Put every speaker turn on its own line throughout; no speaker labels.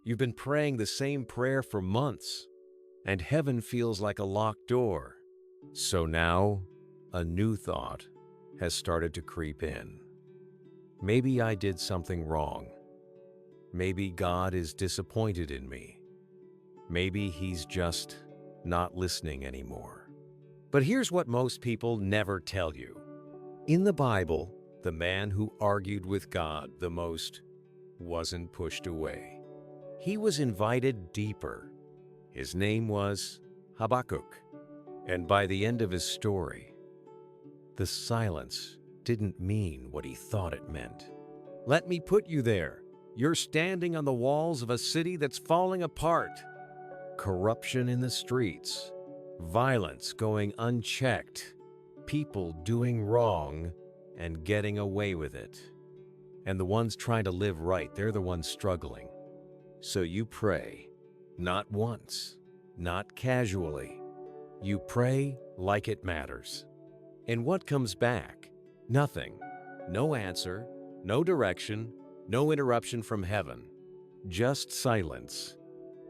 You've been praying the same prayer for months, and heaven feels like a locked door. So now, a new thought has started to creep in. Maybe I did something wrong. Maybe God is disappointed in me. Maybe he's just not listening anymore. But here's what most people never tell you. In the Bible, the man who argued with God the most wasn't pushed away. He was invited deeper. His name was Habakkuk. And by the end of his story, the silence didn't mean what he thought it meant. Let me put you there. You're standing on the walls of a city that's falling apart. Corruption in the streets, violence going unchecked, people doing wrong and getting away with it. And the ones trying to live right, they're the ones struggling. So you pray, not once, not casually. You pray like it matters. And what comes back? Nothing. No answer, no direction, no interruption from heaven. Just silence.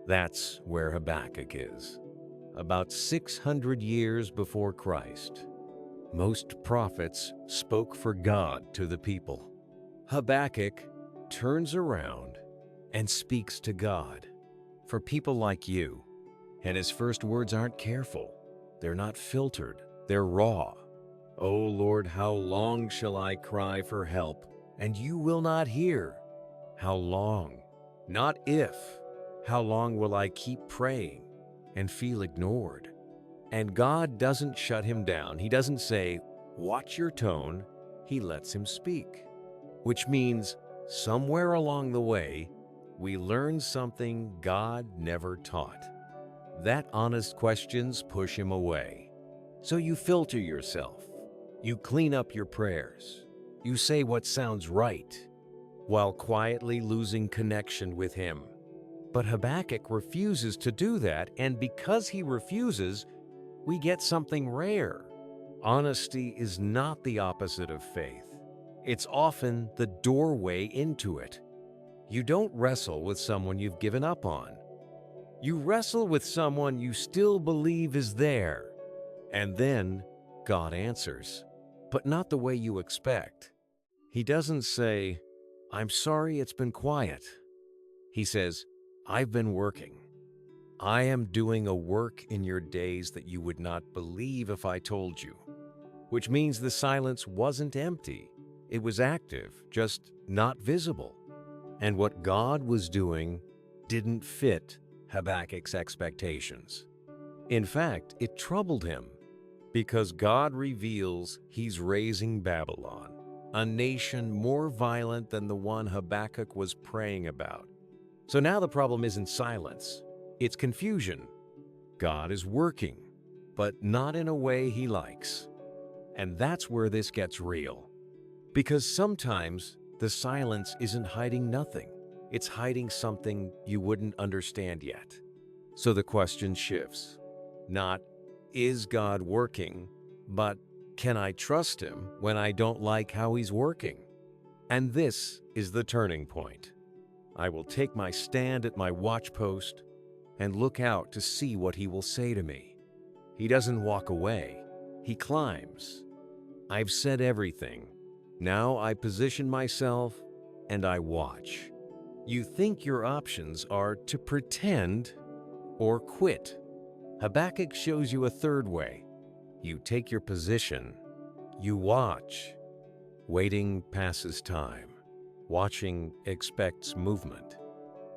That's where Habakkuk is. About 600 years before Christ. Most prophets spoke for God to the people. Habakkuk turns around and speaks to God for people like you. And his first words aren't careful. They're not filtered. They're raw. "O Lord, how long shall I cry for help, and you will not hear? How long? Not if. How long will I keep praying and feel ignored?" And God doesn't shut him down. He doesn't say, "Watch your tone." He lets him speak. Which means somewhere along the way, we learn something God never taught. That honest questions push him away. So you filter yourself. You clean up your prayers. You say what sounds right, while quietly losing connection with him. But Habakkuk refuses to do that, and because he refuses, we get something rare. Honesty is not the opposite of faith. It's often the doorway into it. You don't wrestle with someone you've given up on. You wrestle with someone you still believe is there. And then God answers, but not the way you expect. He doesn't say, "I'm sorry it's been quiet." He says, "I've been working. I am doing a work in your days that you would not believe if I told you." Which means the silence wasn't empty. It was active, just not visible. And what God was doing didn't fit Habakkuk's expectations. In fact, it troubled him because God reveals he's raising Babylon, a nation more violent than the one Habakkuk was praying about. So now the problem isn't silence, it's confusion. God is working, but not in a way he likes. And that's where this gets real. Because sometimes the silence isn't hiding nothing. It's hiding something you wouldn't understand yet. So the question shifts. Not, is God working, but can I trust him when I don't like how he's working? And this is the turning point. I will take my stand at my watchpost and look out to see what he will say to me. He doesn't walk away. He climbs. I've said everything. Now I position myself and I watch. You think your options are to pretend or quit. Habakkuk shows you a third way. You take your position. You watch. Waiting passes time. Watching expects movement.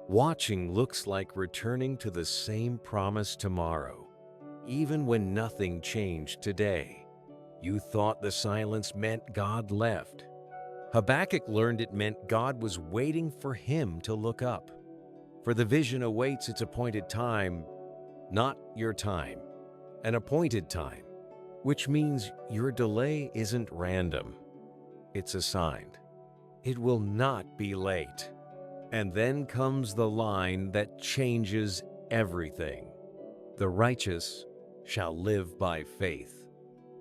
Watching looks like returning to the same promise tomorrow, even when nothing changed today. You thought the silence meant God left. Habakkuk learned it meant God was waiting for him to look up. For the vision awaits its appointed time, not your time, an appointed time, which means your delay isn't random. It's assigned. It will not be late. And then comes the line that changes everything. The righteous shall live by faith.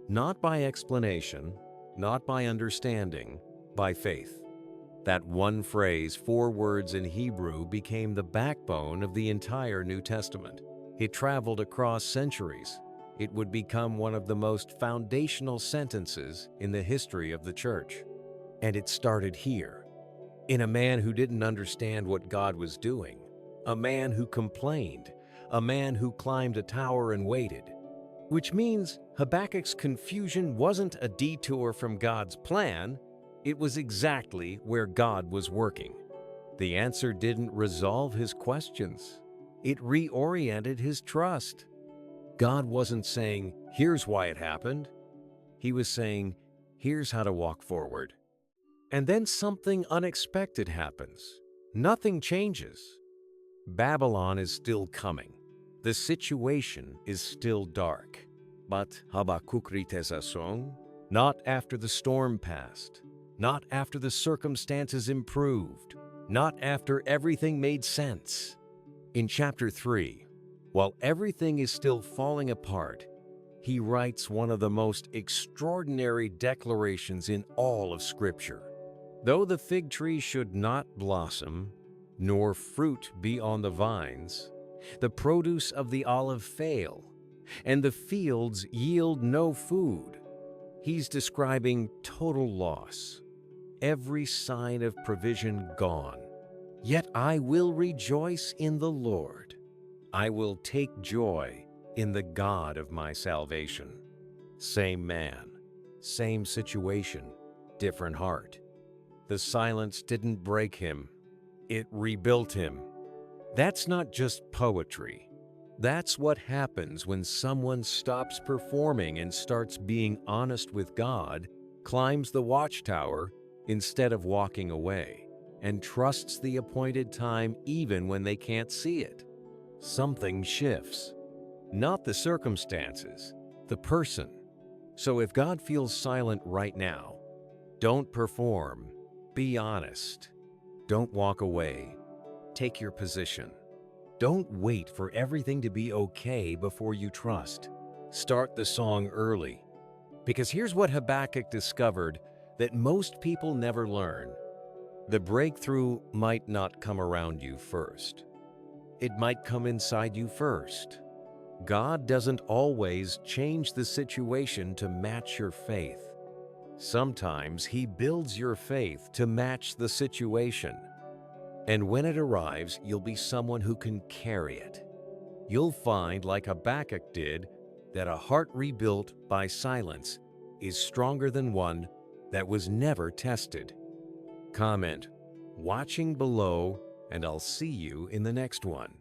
Not by explanation, not by understanding, by faith. That one phrase, 4 words in Hebrew, became the backbone of the entire New Testament. It traveled across centuries. It would become one of the most foundational sentences in the history of the church. And it started here, in a man who didn't understand what God was doing, a man who complained, a man who climbed a tower and waited. Which means Habakkuk's confusion wasn't a detour from God's plan, it was exactly where God was working. The answer didn't resolve his questions. It reoriented his trust. God wasn't saying, "Here's why it happened." He was saying, "Here's how to walk forward." And then something unexpected happens. Nothing changes. Babylon is still coming. The situation is still dark. But Habakkuk song, not after the storm passed, not after the circumstances improved, not after everything made sense. In chapter 3, while everything is still falling apart, he writes one of the most extraordinary declarations in all of Scripture. Though the fig tree should not blossom, nor fruit be on the vines, the produce of the olive fail, and the fields yield no food. He's describing total loss, every sign of provision gone. Yet I will rejoice in the Lord. I will take joy in the God of my salvation. Same man, same situation, different heart. The silence didn't break him, it rebuilt him. That's not just poetry. That's what happens when someone stops performing and starts being honest with God, climbs the Watchtower instead of walking away, and trusts the appointed time even when they can't see it. Something shifts. Not the circumstances, the person. So if God feels silent right now, don't perform. Be honest. Don't walk away. Take your position. Don't wait for everything to be okay before you trust. Start the song early. Because here's what Habakkuk discovered that most people never learn. The breakthrough might not come around you first. It might come inside you first. God doesn't always change the situation to match your faith. Sometimes He builds your faith to match the situation. And when it arrives, you'll be someone who can carry it. You'll find, like Habakkuk did, that a heart rebuilt by silence is stronger than one that was never tested. Comment, "Watching below," and I'll see you in the next one.